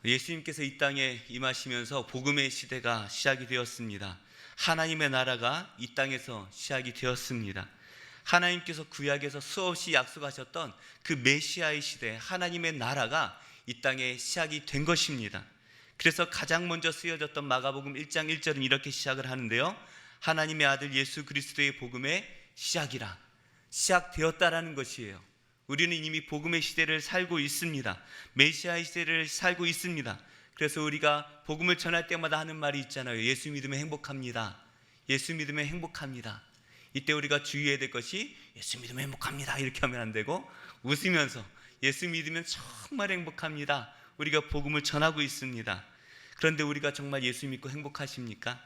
예수님께서 이 땅에 임하시면서 복음의 시대가 시작이 되었습니다. 하나님의 나라가 이 땅에서 시작이 되었습니다. 하나님께서 구약에서 수없이 약속하셨던 그 메시아의 시대, 하나님의 나라가 이 땅에 시작이 된 것입니다. 그래서 가장 먼저 쓰여졌던 마가복음 1장 1절은 이렇게 시작을 하는데요, 하나님의 아들 예수 그리스도의 복음의 시작이라, 시작되었다라는 것이에요. 우리는 이미 복음의 시대를 살고 있습니다. 메시아의 시대를 살고 있습니다. 그래서 우리가 복음을 전할 때마다 하는 말이 있잖아요. 예수 믿으면 행복합니다. 예수 믿으면 행복합니다. 이때 우리가 주의해야 될 것이, 예수 믿으면 행복합니다 이렇게 하면 안 되고, 웃으면서 예수 믿으면 정말 행복합니다, 우리가 복음을 전하고 있습니다. 그런데 우리가 정말 예수 믿고 행복하십니까?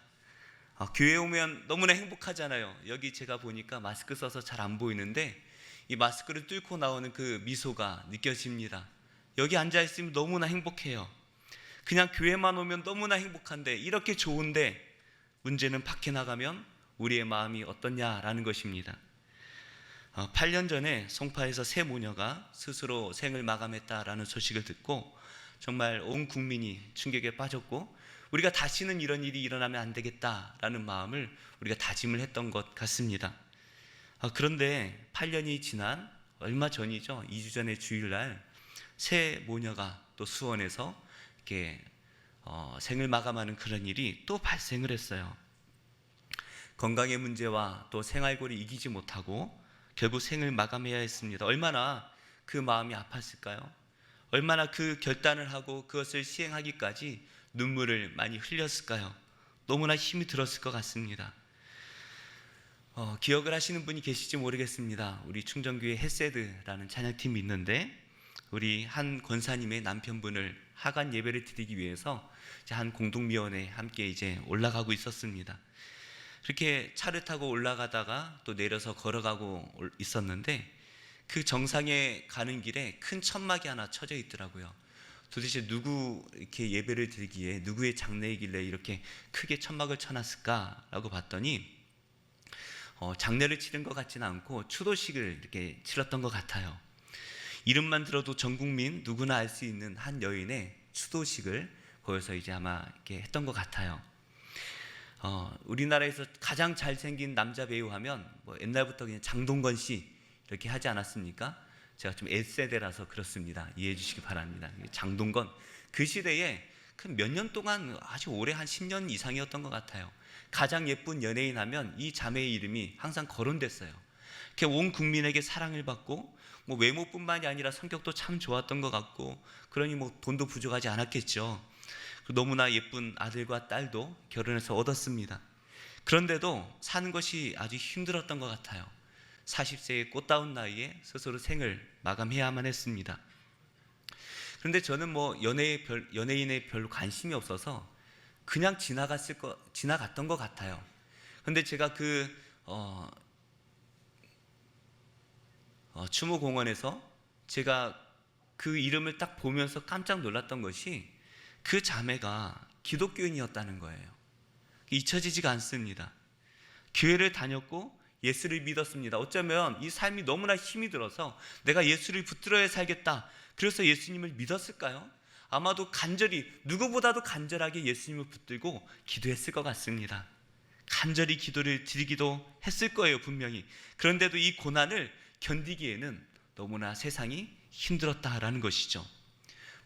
교회에 오면 너무나 행복하잖아요. 여기 제가 보니까 마스크 써서 잘 안 보이는데 이 마스크를 뚫고 나오는 그 미소가 느껴집니다. 여기 앉아있으면 너무나 행복해요. 그냥 교회만 오면 너무나 행복한데, 이렇게 좋은데 문제는 밖에 나가면 우리의 마음이 어떻냐라는 것입니다. 8년 전에 송파에서 세 모녀가 스스로 생을 마감했다라는 소식을 듣고 정말 온 국민이 충격에 빠졌고, 우리가 다시는 이런 일이 일어나면 안 되겠다라는 마음을 우리가 다짐을 했던 것 같습니다. 그런데 8년이 지난 얼마 전이죠. 2주 전에 주일날 세 모녀가 또 수원에서 이렇게 생을 마감하는 그런 일이 또 발생을 했어요. 건강의 문제와 또 생활고를 이기지 못하고 결국 생을 마감해야 했습니다. 얼마나 그 마음이 아팠을까요? 얼마나 그 결단을 하고 그것을 시행하기까지 눈물을 많이 흘렸을까요? 너무나 힘이 들었을 것 같습니다. 기억을 하시는 분이 계실지 모르겠습니다. 우리 충정교회 헤세드라는 찬양팀이 있는데, 우리 한 권사님의 남편분을 하간 예배를 드리기 위해서 한 공동미원에 함께 이제 올라가고 있었습니다. 그렇게 차를 타고 올라가다가 또 내려서 걸어가고 있었는데, 그 정상에 가는 길에 큰 천막이 하나 쳐져 있더라고요. 도대체 누구 이렇게 예배를 드리기에 누구의 장례이길래 이렇게 크게 천막을 쳐놨을까라고 봤더니 장례를 치른 것 같지는 않고 추도식을 이렇게 치렀던 것 같아요. 이름만 들어도 전 국민 누구나 알 수 있는 한 여인의 추도식을 거기서 이제 아마 이렇게 했던 것 같아요. 우리나라에서 가장 잘생긴 남자 배우 하면 뭐 옛날부터 그냥 장동건 씨 이렇게 하지 않았습니까? 제가 좀 S세대라서 그렇습니다. 이해해 주시기 바랍니다. 장동건, 그 시대에 몇 년 동안 아주 오래 한 10년 이상이었던 것 같아요. 가장 예쁜 연예인 하면 이 자매의 이름이 항상 거론됐어요. 온 국민에게 사랑을 받고, 뭐 외모뿐만이 아니라 성격도 참 좋았던 것 같고, 그러니 뭐 돈도 부족하지 않았겠죠. 너무나 예쁜 아들과 딸도 결혼해서 얻었습니다. 그런데도 사는 것이 아주 힘들었던 것 같아요. 40세의 꽃다운 나이에 스스로 생을 마감해야만 했습니다. 그런데 저는 뭐 연예인에 별로 관심이 없어서 그냥 지나갔던 것 같아요. 그런데 제가 추모공원에서 제가 그 이름을 딱 보면서 깜짝 놀랐던 것이, 그 자매가 기독교인이었다는 거예요. 잊혀지지가 않습니다. 교회를 다녔고 예수를 믿었습니다. 어쩌면 이 삶이 너무나 힘이 들어서 내가 예수를 붙들어야 살겠다, 그래서 예수님을 믿었을까요? 아마도 간절히, 누구보다도 간절하게 예수님을 붙들고 기도했을 것 같습니다. 간절히 기도를 드리기도 했을 거예요, 분명히. 그런데도 이 고난을 견디기에는 너무나 세상이 힘들었다라는 것이죠.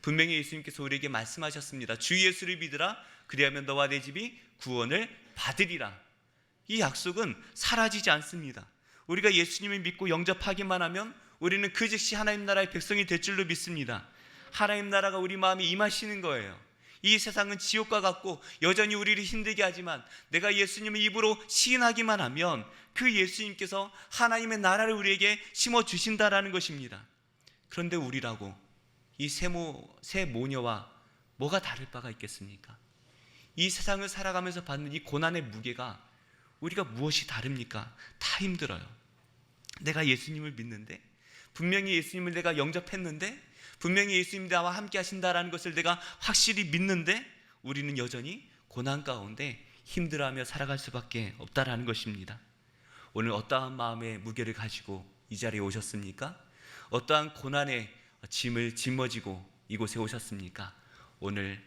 분명히 예수님께서 우리에게 말씀하셨습니다. 주 예수를 믿으라, 그리하면 너와 내 집이 구원을 받으리라. 이 약속은 사라지지 않습니다. 우리가 예수님을 믿고 영접하기만 하면 우리는 그 즉시 하나님 나라의 백성이 될 줄로 믿습니다. 하나님 나라가 우리 마음에 임하시는 거예요. 이 세상은 지옥과 같고 여전히 우리를 힘들게 하지만, 내가 예수님을 입으로 시인하기만 하면 그 예수님께서 하나님의 나라를 우리에게 심어주신다라는 것입니다. 그런데 우리라고 이 세 모녀와 뭐가 다를 바가 있겠습니까? 이 세상을 살아가면서 받는 이 고난의 무게가 우리가 무엇이 다릅니까? 다 힘들어요. 내가 예수님을 믿는데, 분명히 예수님을 내가 영접했는데, 분명히 예수님이 나와 함께 하신다라는 것을 내가 확실히 믿는데, 우리는 여전히 고난 가운데 힘들어하며 살아갈 수밖에 없다라는 것입니다. 오늘 어떠한 마음의 무게를 가지고 이 자리에 오셨습니까? 어떠한 고난의 짐을 짊어지고 이곳에 오셨습니까? 오늘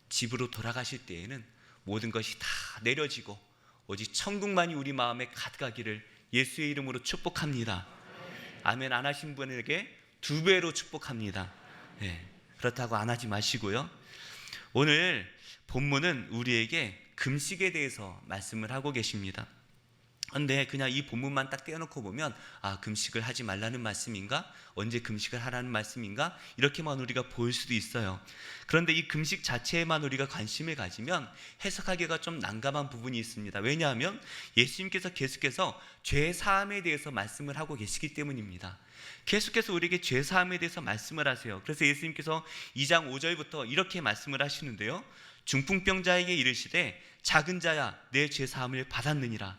집으로 돌아가실 때에는 모든 것이 다 내려지고 오직 천국만이 우리 마음에 가득하기를 예수의 이름으로 축복합니다. 아멘 안 하신 분에게 2배로 축복합니다. 네, 그렇다고 안 하지 마시고요. 오늘 본문은 우리에게 금식에 대해서 말씀을 하고 계십니다. 그런데 그냥 이 본문만 딱 떼어놓고 보면 금식을 하지 말라는 말씀인가? 언제 금식을 하라는 말씀인가? 이렇게만 우리가 보일 수도 있어요. 그런데 이 금식 자체에만 우리가 관심을 가지면 해석하기가 좀 난감한 부분이 있습니다. 왜냐하면 예수님께서 계속해서 죄 사함에 대해서 말씀을 하고 계시기 때문입니다. 계속해서 우리에게 죄 사함에 대해서 말씀을 하세요. 그래서 예수님께서 2장 5절부터 이렇게 말씀을 하시는데요, 중풍병자에게 이르시되 작은 자야 내 죄 사함을 받았느니라.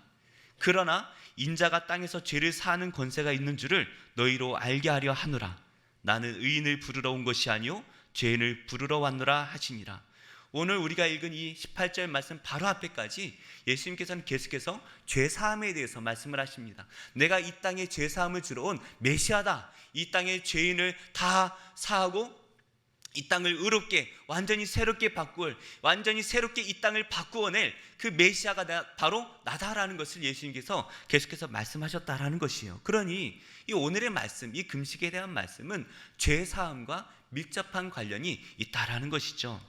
그러나 인자가 땅에서 죄를 사하는 권세가 있는 줄을 너희로 알게 하려 하노라. 나는 의인을 부르러 온 것이 아니요 죄인을 부르러 왔노라 하시니라. 오늘 우리가 읽은 이 18절 말씀 바로 앞에까지 예수님께서는 계속해서 죄 사함에 대해서 말씀을 하십니다. 내가 이 땅에 죄 사함을 주러 온 메시아다. 이 땅의 죄인을 다 사하고 이 땅을 의롭게 완전히 새롭게 바꿀, 완전히 새롭게 이 땅을 바꾸어낼 그 메시아가 바로 나다라는 것을 예수님께서 계속해서 말씀하셨다라는 것이에요. 그러니 이 오늘의 말씀, 이 금식에 대한 말씀은 죄 사함과 밀접한 관련이 있다라는 것이죠.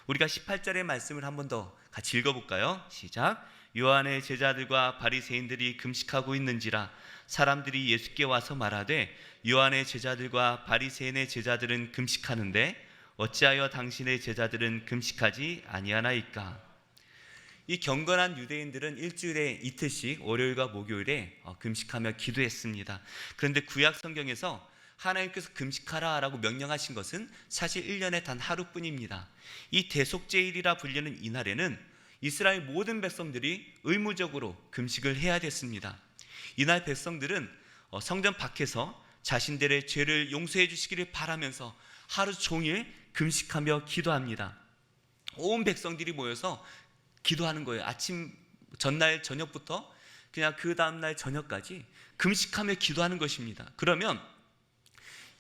우리가 18절의 말씀을 한 번 더 같이 읽어볼까요? 시작. 요한의 제자들과 바리새인들이 금식하고 있는지라 사람들이 예수께 와서 말하되 요한의 제자들과 바리새인의 제자들은 금식하는데 어찌하여 당신의 제자들은 금식하지 아니하나이까? 이 경건한 유대인들은 일주일에 이틀씩 월요일과 목요일에 금식하며 기도했습니다. 그런데 구약 성경에서 하나님께서 금식하라 라고 명령하신 것은 사실 1년에 단 하루뿐입니다. 이 대속제일이라 불리는 이날에는 이스라엘 모든 백성들이 의무적으로 금식을 해야 됐습니다. 이날 백성들은 성전 밖에서 자신들의 죄를 용서해 주시기를 바라면서 하루 종일 금식하며 기도합니다. 온 백성들이 모여서 기도하는 거예요. 아침 전날 저녁부터 그냥 그 다음날 저녁까지 금식하며 기도하는 것입니다. 그러면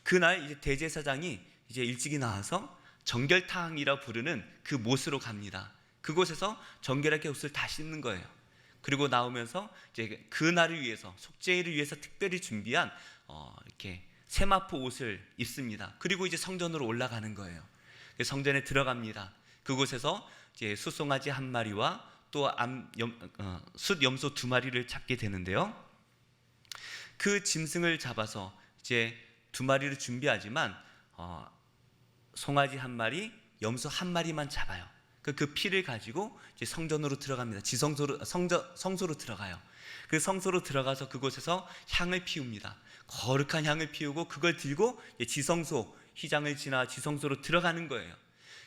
그날 이제 대제사장이 이제 일찍이 나와서 정결탕이라 부르는 그 못으로 갑니다. 그곳에서 정결하게 옷을 다 씻는 거예요. 그리고 나오면서 이제 그날을 위해서 속죄일을 위해서 특별히 준비한 이렇게 세마포 옷을 입습니다. 그리고 이제 성전으로 올라가는 거예요. 성전에 들어갑니다. 그곳에서 이제 숫송아지 1마리와 또 숫염소 2마리를 잡게 되는데요. 그 짐승을 잡아서 이제 2마리를 준비하지만 송아지 1마리, 염소 1마리만 잡아요. 그 피를 가지고 이제 성전으로 들어갑니다. 성소로 들어가요. 그 성소로 들어가서 그곳에서 향을 피웁니다. 거룩한 향을 피우고 그걸 들고 지성소, 휘장을 지나 지성소로 들어가는 거예요.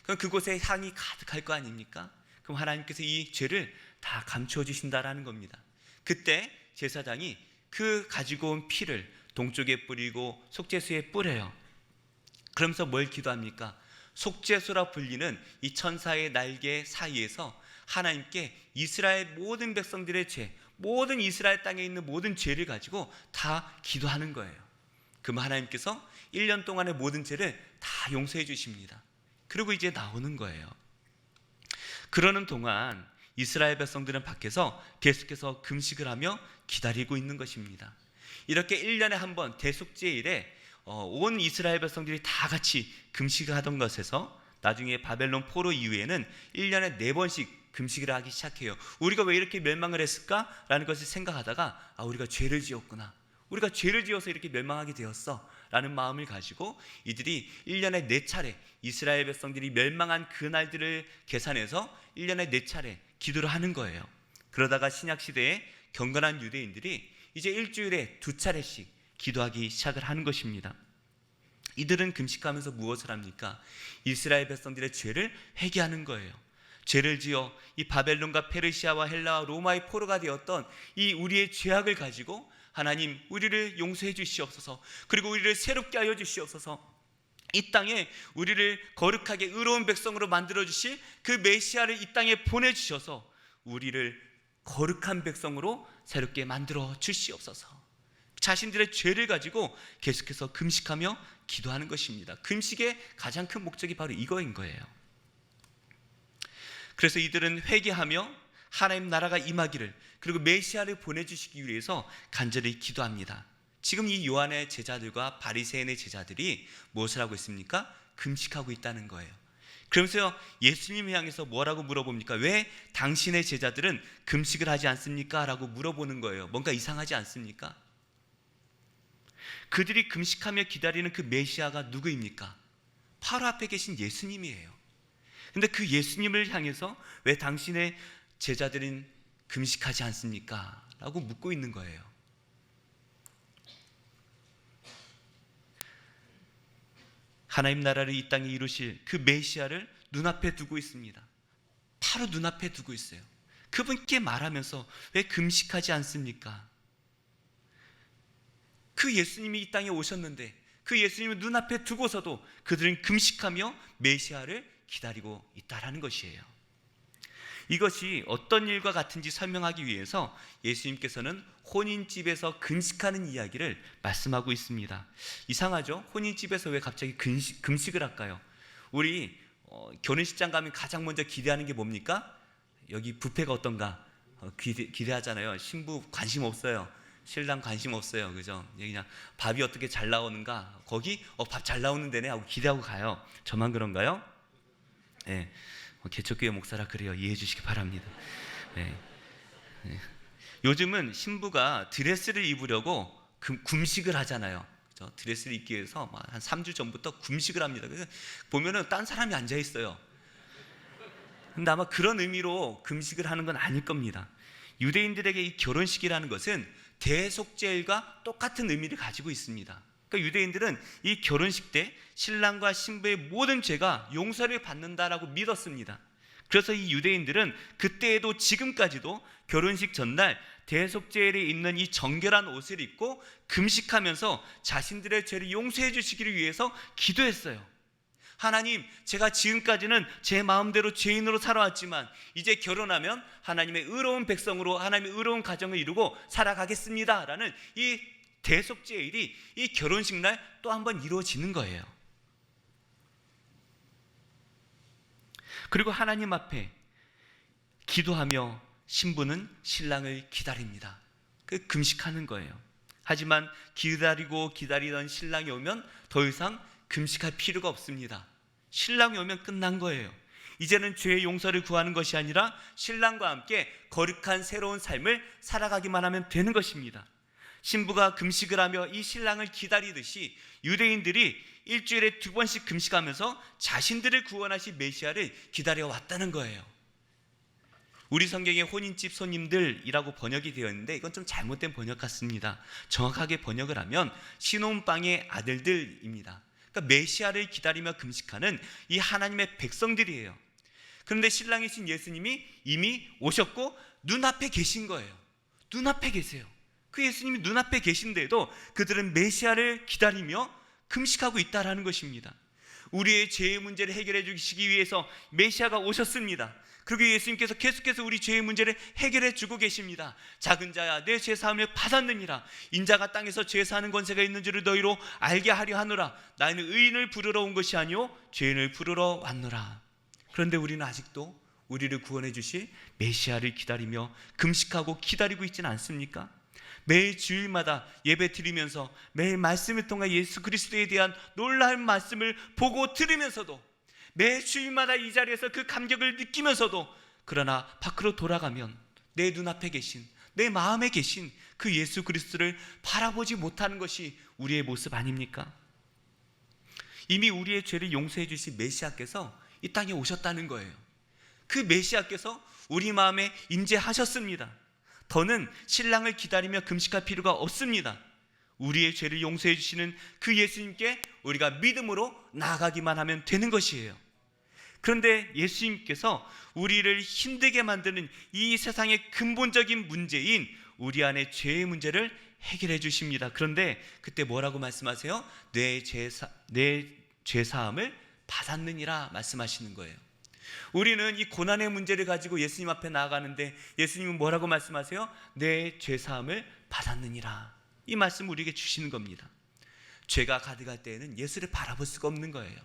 그럼 그곳에 향이 가득할 거 아닙니까? 그럼 하나님께서 이 죄를 다 감추어 주신다라는 겁니다. 그때 제사장이 그 가지고 온 피를 동쪽에 뿌리고 속죄소에 뿌려요. 그러면서 뭘 기도합니까? 속죄소라 불리는 이 천사의 날개 사이에서 하나님께 이스라엘 모든 백성들의 죄, 모든 이스라엘 땅에 있는 모든 죄를 가지고 다 기도하는 거예요. 그럼 하나님께서 1년 동안의 모든 죄를 다 용서해 주십니다. 그리고 이제 나오는 거예요. 그러는 동안 이스라엘 백성들은 밖에서 계속해서 금식을 하며 기다리고 있는 것입니다. 이렇게 1년에 한 번 대속죄일에 온 이스라엘 백성들이 다 같이 금식을 하던 것에서 나중에 바벨론 포로 이후에는 1년에 4번씩 금식을 하기 시작해요. 우리가 왜 이렇게 멸망을 했을까라는 것을 생각하다가 우리가 죄를 지었구나. 우리가 죄를 지어서 이렇게 멸망하게 되었어 라는 마음을 가지고 이들이 1년에 4차례 이스라엘 백성들이 멸망한 그 날들을 계산해서 1년에 4차례 기도를 하는 거예요. 그러다가 신약시대에 경건한 유대인들이 이제 일주일에 2차례씩 기도하기 시작을 하는 것입니다. 이들은 금식하면서 무엇을 합니까? 이스라엘 백성들의 죄를 회개하는 거예요. 죄를 지어 이 바벨론과 페르시아와 헬라와 로마의 포로가 되었던 이 우리의 죄악을 가지고 하나님 우리를 용서해 주시옵소서, 그리고 우리를 새롭게 하여 주시옵소서, 이 땅에 우리를 거룩하게 의로운 백성으로 만들어 주실 그 메시아를 이 땅에 보내주셔서 우리를 거룩한 백성으로 새롭게 만들어 주시옵소서. 자신들의 죄를 가지고 계속해서 금식하며 기도하는 것입니다. 금식의 가장 큰 목적이 바로 이거인 거예요. 그래서 이들은 회개하며 하나님 나라가 임하기를, 그리고 메시아를 보내주시기 위해서 간절히 기도합니다. 지금 이 요한의 제자들과 바리새인의 제자들이 무엇을 하고 있습니까? 금식하고 있다는 거예요. 그러면서 예수님을 향해서 뭐라고 물어봅니까? 왜 당신의 제자들은 금식을 하지 않습니까? 라고 물어보는 거예요. 뭔가 이상하지 않습니까? 그들이 금식하며 기다리는 그 메시아가 누구입니까? 바로 앞에 계신 예수님이에요. 근데 그 예수님을 향해서 왜 당신의 제자들은 금식하지 않습니까? 라고 묻고 있는 거예요. 하나님 나라를 이 땅에 이루실 그 메시아를 눈앞에 두고 있습니다. 바로 눈앞에 두고 있어요. 그분께 말하면서 왜 금식하지 않습니까? 그 예수님이 이 땅에 오셨는데 그 예수님을 눈앞에 두고서도 그들은 금식하며 메시아를 기다리고 있다라는 것이에요. 이것이 어떤 일과 같은지 설명하기 위해서 예수님께서는 혼인집에서 금식하는 이야기를 말씀하고 있습니다. 이상하죠? 혼인집에서 왜 갑자기 금식을 할까요? 우리 결혼식장 가면 가장 먼저 기대하는 게 뭡니까? 여기 뷔페가 어떤가 기대하잖아요. 신부 관심 없어요. 신랑 관심 없어요. 그죠? 그냥 밥이 어떻게 잘 나오는가, 거기 밥 잘 나오는 데네 하고 기대하고 가요. 저만 그런가요? 네. 개척교회 목사라 그래요. 이해해 주시기 바랍니다. 네. 네. 요즘은 신부가 드레스를 입으려고 금식을 하잖아요. 그렇죠? 드레스를 입기 위해서 한 3주 전부터 금식을 합니다. 그래서 보면은 딴 사람이 앉아 있어요. 근데 아마 그런 의미로 금식을 하는 건 아닐 겁니다. 유대인들에게 이 결혼식이라는 것은 대속죄일과 똑같은 의미를 가지고 있습니다. 그러니까 유대인들은 이 결혼식 때 신랑과 신부의 모든 죄가 용서를 받는다라고 믿었습니다. 그래서 이 유대인들은 그때에도 지금까지도 결혼식 전날 대속죄일에 입는 이 정결한 옷을 입고 금식하면서 자신들의 죄를 용서해 주시기를 위해서 기도했어요. 하나님, 제가 지금까지는 제 마음대로 죄인으로 살아왔지만 이제 결혼하면 하나님의 의로운 백성으로 하나님의 의로운 가정을 이루고 살아가겠습니다 라는 이 대속죄일이 이 결혼식 날 또 한 번 이루어지는 거예요. 그리고 하나님 앞에 기도하며 신부는 신랑을 기다립니다. 그 금식하는 거예요. 하지만 기다리던 신랑이 오면 더 이상 금식할 필요가 없습니다. 신랑이 오면 끝난 거예요. 이제는 죄의 용서를 구하는 것이 아니라 신랑과 함께 거룩한 새로운 삶을 살아가기만 하면 되는 것입니다. 신부가 금식을 하며 이 신랑을 기다리듯이 유대인들이 일주일에 2번씩 금식하면서 자신들을 구원하실 메시아를 기다려왔다는 거예요. 우리 성경에 혼인집 손님들이라고 번역이 되어 있는데 이건 좀 잘못된 번역 같습니다. 정확하게 번역을 하면 신혼방의 아들들입니다. 그러니까 메시아를 기다리며 금식하는 이 하나님의 백성들이에요. 그런데 신랑이신 예수님이 이미 오셨고 눈앞에 계신 거예요. 눈앞에 계세요. 그 예수님이 눈앞에 계신데도 그들은 메시아를 기다리며 금식하고 있다라는 것입니다. 우리의 죄의 문제를 해결해 주시기 위해서 메시아가 오셨습니다. 그리고 예수님께서 계속해서 우리 죄의 문제를 해결해 주고 계십니다. 작은 자야 내 죄 사함을 받았느니라. 인자가 땅에서 죄 사는 권세가 있는 줄을 너희로 알게 하려 하노라. 나는 의인을 부르러 온 것이 아니요 죄인을 부르러 왔노라. 그런데 우리는 아직도 우리를 구원해 주실 메시아를 기다리며 금식하고 기다리고 있지는 않습니까? 매일 주일마다 예배 드리면서 매일 말씀을 통해 예수 그리스도에 대한 놀라운 말씀을 보고 들으면서도 매 주일마다 이 자리에서 그 감격을 느끼면서도 그러나 밖으로 돌아가면 내 눈앞에 계신, 내 마음에 계신 그 예수 그리스도를 바라보지 못하는 것이 우리의 모습 아닙니까? 이미 우리의 죄를 용서해 주신 메시아께서 이 땅에 오셨다는 거예요. 그 메시아께서 우리 마음에 임재하셨습니다. 더는 신랑을 기다리며 금식할 필요가 없습니다. 우리의 죄를 용서해 주시는 그 예수님께 우리가 믿음으로 나아가기만 하면 되는 것이에요. 그런데 예수님께서 우리를 힘들게 만드는 이 세상의 근본적인 문제인 우리 안의 죄의 문제를 해결해 주십니다. 그런데 그때 뭐라고 말씀하세요? 내 죄사함을 받았느니라 말씀하시는 거예요. 우리는 이 고난의 문제를 가지고 예수님 앞에 나아가는데 예수님은 뭐라고 말씀하세요? 내 죄사함을 받았느니라. 이 말씀을 우리에게 주시는 겁니다. 죄가 가득할 때에는 예수를 바라볼 수가 없는 거예요.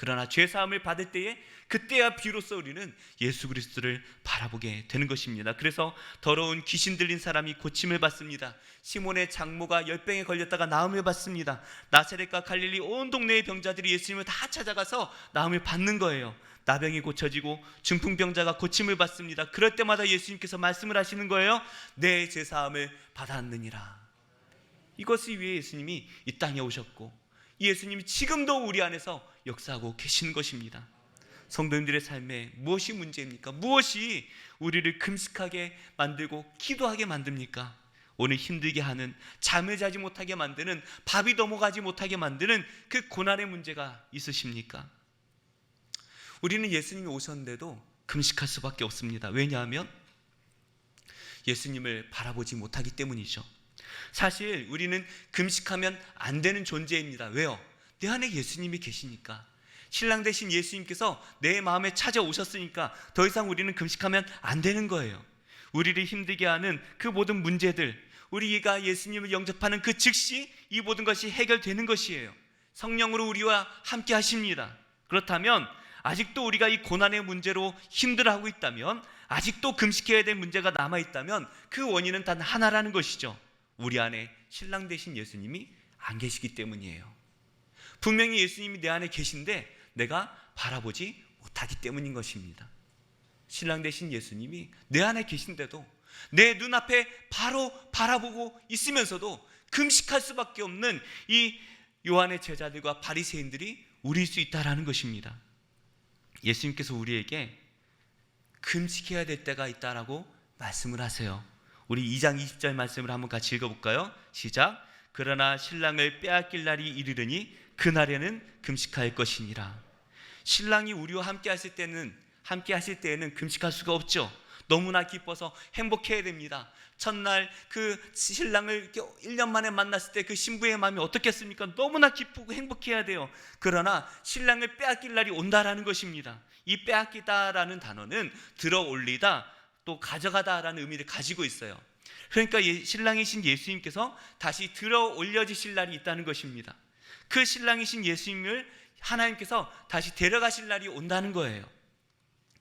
그러나 죄사함을 받을 때에 그때야 비로소 우리는 예수 그리스도를 바라보게 되는 것입니다. 그래서 더러운 귀신 들린 사람이 고침을 받습니다. 시몬의 장모가 열병에 걸렸다가 나음을 받습니다. 나사렛과 갈릴리 온 동네의 병자들이 예수님을 다 찾아가서 나음을 받는 거예요. 나병이 고쳐지고 중풍병자가 고침을 받습니다. 그럴 때마다 예수님께서 말씀을 하시는 거예요. 내 죄사함을 받았느니라. 이것을 위해 예수님이 이 땅에 오셨고 예수님이 지금도 우리 안에서 역사하고 계시는 것입니다. 성도님들의 삶에 무엇이 문제입니까? 무엇이 우리를 금식하게 만들고 기도하게 만듭니까? 오늘 힘들게 하는, 잠을 자지 못하게 만드는, 밥이 넘어가지 못하게 만드는 그 고난의 문제가 있으십니까? 우리는 예수님이 오셨는데도 금식할 수밖에 없습니다. 왜냐하면 예수님을 바라보지 못하기 때문이죠. 사실 우리는 금식하면 안 되는 존재입니다. 왜요? 내 안에 예수님이 계시니까. 신랑 되신 예수님께서 내 마음에 찾아오셨으니까 더 이상 우리는 금식하면 안 되는 거예요. 우리를 힘들게 하는 그 모든 문제들, 우리가 예수님을 영접하는 그 즉시 이 모든 것이 해결되는 것이에요. 성령으로 우리와 함께 하십니다. 그렇다면 아직도 우리가 이 고난의 문제로 힘들어하고 있다면, 아직도 금식해야 될 문제가 남아있다면 그 원인은 단 하나라는 것이죠. 우리 안에 신랑 되신 예수님이 안 계시기 때문이에요. 분명히 예수님이 내 안에 계신데 내가 바라보지 못하기 때문인 것입니다. 신랑 되신 예수님이 내 안에 계신데도 내 눈앞에 바로 바라보고 있으면서도 금식할 수밖에 없는 이 요한의 제자들과 바리새인들이 우리일 수 있다라는 것입니다. 예수님께서 우리에게 금식해야 될 때가 있다라고 말씀을 하세요. 우리 2장 20절 말씀을 한번 같이 읽어볼까요? 시작. 그러나 신랑을 빼앗길 날이 이르르니 그날에는 금식할 것이니라. 신랑이 우리와 함께 하실 때에는 금식할 수가 없죠. 너무나 기뻐서 행복해야 됩니다. 첫날 그 신랑을 1년 만에 만났을 때 그 신부의 마음이 어떻겠습니까? 너무나 기쁘고 행복해야 돼요. 그러나 신랑을 빼앗길 날이 온다라는 것입니다. 이 빼앗기다라는 단어는 들어올리다, 또 가져가다라는 의미를 가지고 있어요. 그러니까 신랑이신 예수님께서 다시 들어올려지실 날이 있다는 것입니다. 그 신랑이신 예수님을 하나님께서 다시 데려가실 날이 온다는 거예요.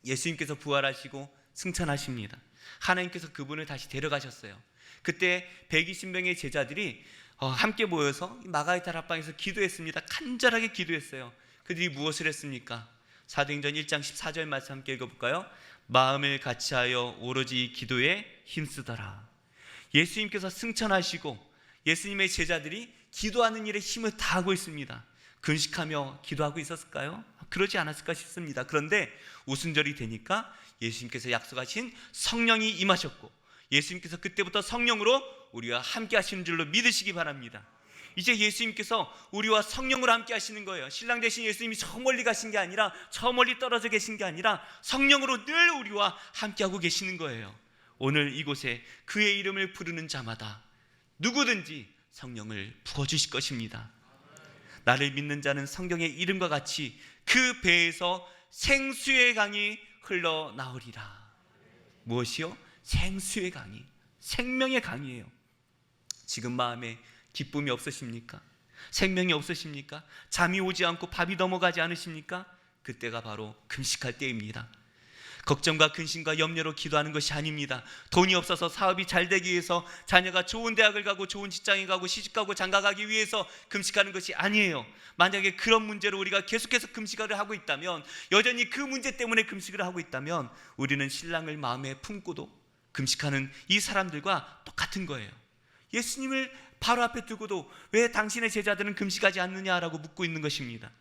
예수님께서 부활하시고 승천하십니다. 하나님께서 그분을 다시 데려가셨어요. 그때 120명의 제자들이 함께 모여서 마가의 다락방에서 기도했습니다. 간절하게 기도했어요. 그들이 무엇을 했습니까? 사도행전 1장 14절 말씀 함께 읽어볼까요? 마음을 같이하여 오로지 기도에 힘쓰더라. 예수님께서 승천하시고 예수님의 제자들이 기도하는 일에 힘을 다하고 있습니다. 금식하며 기도하고 있었을까요? 그러지 않았을까 싶습니다. 그런데 오순절이 되니까 예수님께서 약속하신 성령이 임하셨고 예수님께서 그때부터 성령으로 우리와 함께 하시는 줄로 믿으시기 바랍니다. 이제 예수님께서 우리와 성령으로 함께 하시는 거예요. 신랑 되신 예수님이 저 멀리 가신 게 아니라, 저 멀리 떨어져 계신 게 아니라 성령으로 늘 우리와 함께 하고 계시는 거예요. 오늘 이곳에 그의 이름을 부르는 자마다 누구든지 성령을 부어주실 것입니다. 나를 믿는 자는 성경의 이름과 같이 그 배에서 생수의 강이 흘러나오리라. 무엇이요? 생수의 강이, 생명의 강이에요. 지금 마음에 기쁨이 없으십니까? 생명이 없으십니까? 잠이 오지 않고 밥이 넘어가지 않으십니까? 그때가 바로 금식할 때입니다. 걱정과 근심과 염려로 기도하는 것이 아닙니다. 돈이 없어서 사업이 잘 되기 위해서, 자녀가 좋은 대학을 가고 좋은 직장에 가고 시집가고 장가가기 위해서 금식하는 것이 아니에요. 만약에 그런 문제로 우리가 계속해서 금식을 하고 있다면, 여전히 그 문제 때문에 금식을 하고 있다면 우리는 신랑을 마음에 품고도 금식하는 이 사람들과 똑같은 거예요. 예수님을 바로 앞에 두고도 왜 당신의 제자들은 금식하지 않느냐라고 묻고 있는 것입니다.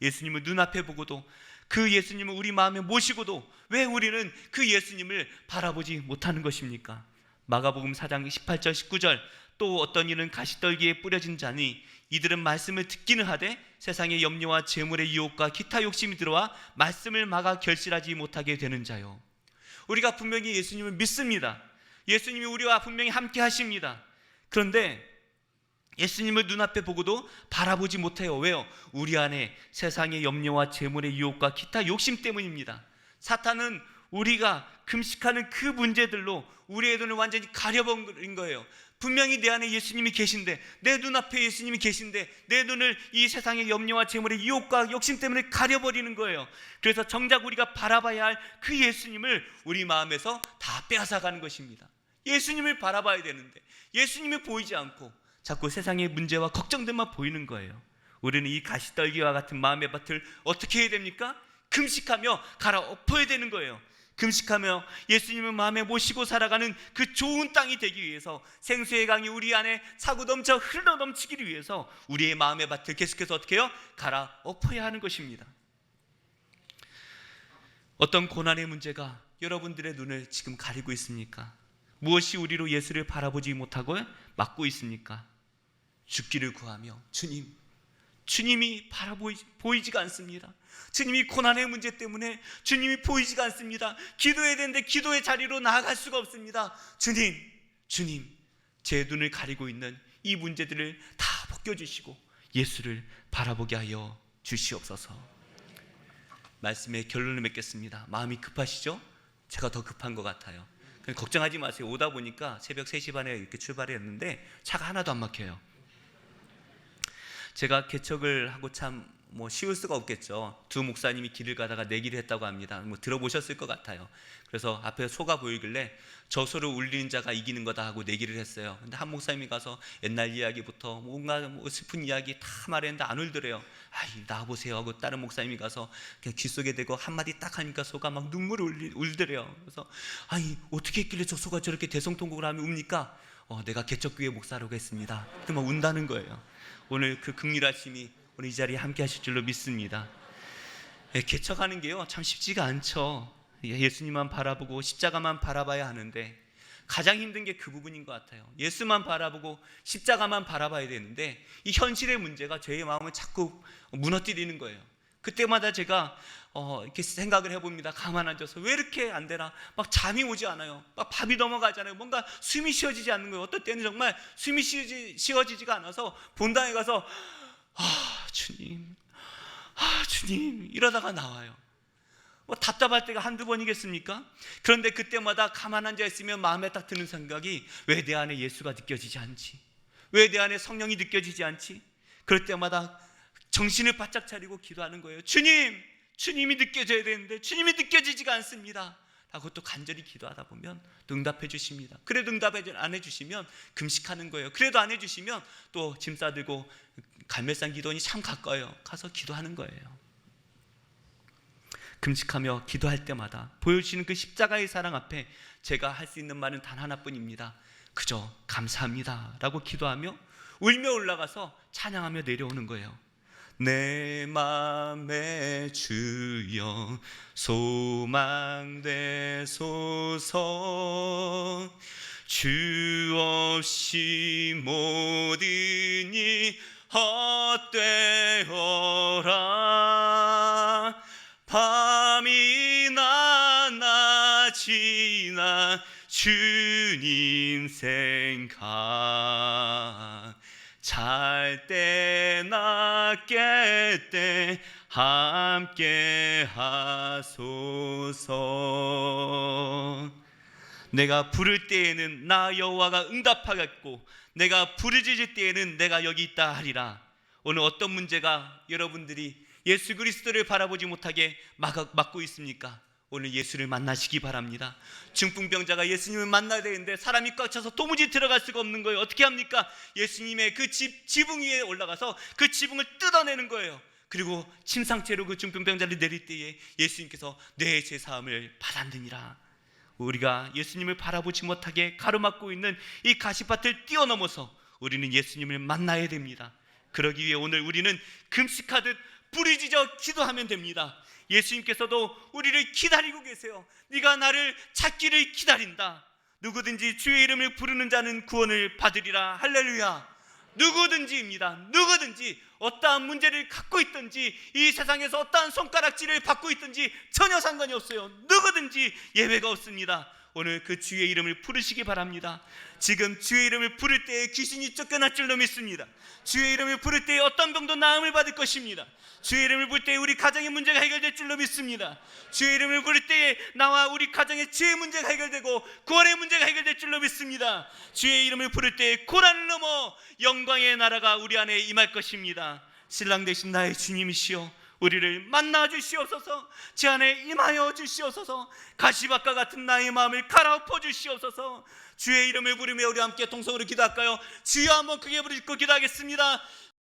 예수님을 눈앞에 보고도, 그 예수님을 우리 마음에 모시고도 왜 우리는 그 예수님을 바라보지 못하는 것입니까? 마가복음 4장 18절 19절 또 어떤 이는 가시떨기에 뿌려진 자니 이들은 말씀을 듣기는 하되 세상의 염려와 재물의 유혹과 기타 욕심이 들어와 말씀을 막아 결실하지 못하게 되는 자요. 우리가 분명히 예수님을 믿습니다. 예수님이 우리와 분명히 함께 하십니다. 그런데 예수님을 눈앞에 보고도 바라보지 못해요. 왜요? 우리 안에 세상의 염려와 재물의 유혹과 기타 욕심 때문입니다. 사탄은 우리가 금식하는 그 문제들로 우리의 눈을 완전히 가려버린 거예요. 분명히 내 안에 예수님이 계신데, 내 눈앞에 예수님이 계신데 내 눈을 이 세상의 염려와 재물의 유혹과 욕심 때문에 가려버리는 거예요. 그래서 정작 우리가 바라봐야 할 그 예수님을 우리 마음에서 다 빼앗아가는 것입니다. 예수님을 바라봐야 되는데 예수님이 보이지 않고 자꾸 세상의 문제와 걱정들만 보이는 거예요. 우리는 이 가시떨기와 같은 마음의 밭을 어떻게 해야 됩니까? 금식하며 갈아엎어야 되는 거예요. 금식하며 예수님을 마음에 모시고 살아가는 그 좋은 땅이 되기 위해서, 생수의 강이 우리 안에 차고 넘쳐 흘러 넘치기를 위해서 우리의 마음의 밭을 계속해서 어떻게 해요? 갈아엎어야 하는 것입니다. 어떤 고난의 문제가 여러분들의 눈을 지금 가리고 있습니까? 무엇이 우리로 예수를 바라보지 못하고 막고 있습니까? 죽기를 구하며 주님이 보이지가 않습니다. 주님이 고난의 문제 때문에 주님이 보이지가 않습니다. 기도해야 되는데 기도의 자리로 나아갈 수가 없습니다. 주님, 제 눈을 가리고 있는 이 문제들을 다 벗겨주시고 예수를 바라보게 하여 주시옵소서. 말씀의 결론을 맺겠습니다. 마음이 급하시죠? 제가 더 급한 것 같아요. 걱정하지 마세요. 오다 보니까 새벽 3시 반에 이렇게 출발했는데 차가 하나도 안 막혀요. 제가 개척을 하고 참 쉬울 수가 없겠죠. 두 목사님이 길을 가다가 내기를 했다고 합니다. 들어보셨을 것 같아요. 그래서 앞에 소가 보이길래 저소를 울리는 자가 이기는 거다 하고 내기를 했어요. 근데 한 목사님이 가서 옛날 이야기부터 뭔가 슬픈 이야기 다 말했는데 안 울더래요. 나와보세요 하고 다른 목사님이 가서 그냥 귀 속에 대고 한마디 딱 하니까 소가 막 눈물을 울더래요. 그래서 어떻게 했길래 저 소가 저렇게 대성통곡을 하면 웁니까? 내가 개척교회 목사라고 했습니다. 그때 막 운다는 거예요. 오늘 그 긍휼하심이 오늘 이 자리에 함께 하실 줄로 믿습니다. 개척하는 게요 참 쉽지가 않죠. 예수님만 바라보고 십자가만 바라봐야 하는데 가장 힘든 게 그 부분인 것 같아요. 예수만 바라보고 십자가만 바라봐야 되는데 이 현실의 문제가 저의 마음을 자꾸 무너뜨리는 거예요. 그때마다 제가 이렇게 생각을 해봅니다. 가만 앉아서 왜 이렇게 안 되나? 막 잠이 오지 않아요. 막 밤이 넘어가잖아요. 뭔가 숨이 쉬어지지 않는 거예요. 어떨 때는 정말 숨이 쉬어지지가 않아서 본당에 가서 주님 이러다가 나와요. 답답할 때가 한두 번이겠습니까? 그런데 그때마다 가만 앉아 있으면 마음에 딱 드는 생각이, 왜 내 안에 예수가 느껴지지 않지? 왜 내 안에 성령이 느껴지지 않지? 그럴 때마다 정신을 바짝 차리고 기도하는 거예요. 주님이 느껴져야 되는데 주님이 느껴지지가 않습니다 하고 또 간절히 기도하다 보면 또 응답해 주십니다. 그래도 응답 안 해주시면 금식하는 거예요. 그래도 안 해주시면 또 짐 싸들고 갈멜산 기도원이 참 가까워요. 가서 기도하는 거예요. 금식하며 기도할 때마다 보여주시는 그 십자가의 사랑 앞에 제가 할 수 있는 말은 단 하나뿐입니다. 그저 감사합니다 라고 기도하며 울며 올라가서 찬양하며 내려오는 거예요. 내 맘에 주여 소망되소서. 주 없이 모든 이 헛되어라. 밤이나 낮이나 주님 생각, 잘 때나 깰 때 함께 하소서. 내가 부를 때에는 나 여호와가 응답하겠고 내가 부르짖을 때에는 내가 여기 있다 하리라. 오늘 어떤 문제가 여러분들이 예수 그리스도를 바라보지 못하게 막고 있습니까? 오늘 예수를 만나시기 바랍니다. 중풍병자가 예수님을 만나야 되는데 사람이 꽉 차서 도무지 들어갈 수가 없는 거예요. 어떻게 합니까? 예수님의 그 지붕 위에 올라가서 그 지붕을 뜯어내는 거예요. 그리고 침상째로 그 중풍병자를 내릴 때에 예수님께서 내 죄사함을 받았느니라. 우리가 예수님을 바라보지 못하게 가로막고 있는 이 가시밭을 뛰어넘어서 우리는 예수님을 만나야 됩니다. 그러기 위해 오늘 우리는 금식하듯 부르짖어 기도하면 됩니다. 예수님께서도 우리를 기다리고 계세요. 네가 나를 찾기를 기다린다. 누구든지 주의 이름을 부르는 자는 구원을 받으리라. 할렐루야. 누구든지입니다. 누구든지 어떠한 문제를 갖고 있든지 이 세상에서 어떠한 손가락질을 받고 있든지 전혀 상관이 없어요. 누구든지 예외가 없습니다. 오늘 그 주의 이름을 부르시기 바랍니다. 지금 주의 이름을 부를 때에 귀신이 쫓겨날 줄로 믿습니다. 주의 이름을 부를 때에 어떤 병도 나음을 받을 것입니다. 주의 이름을 부를 때에 우리 가정의 문제가 해결될 줄로 믿습니다. 주의 이름을 부를 때에 나와 우리 가정의 죄의 문제가 해결되고 구원의 문제가 해결될 줄로 믿습니다. 주의 이름을 부를 때에 고난을 넘어 영광의 나라가 우리 안에 임할 것입니다. 신랑 되신 나의 주님이시여, 우리를 만나 주시옵소서. 제 안에 임하여 주시옵소서. 가시밭과 같은 나의 마음을 갈아엎어 주시옵소서. 주의 이름을 부르며 우리 함께 통성으로 기도할까요? 주여 한번 크게 부르짖고 기도하겠습니다.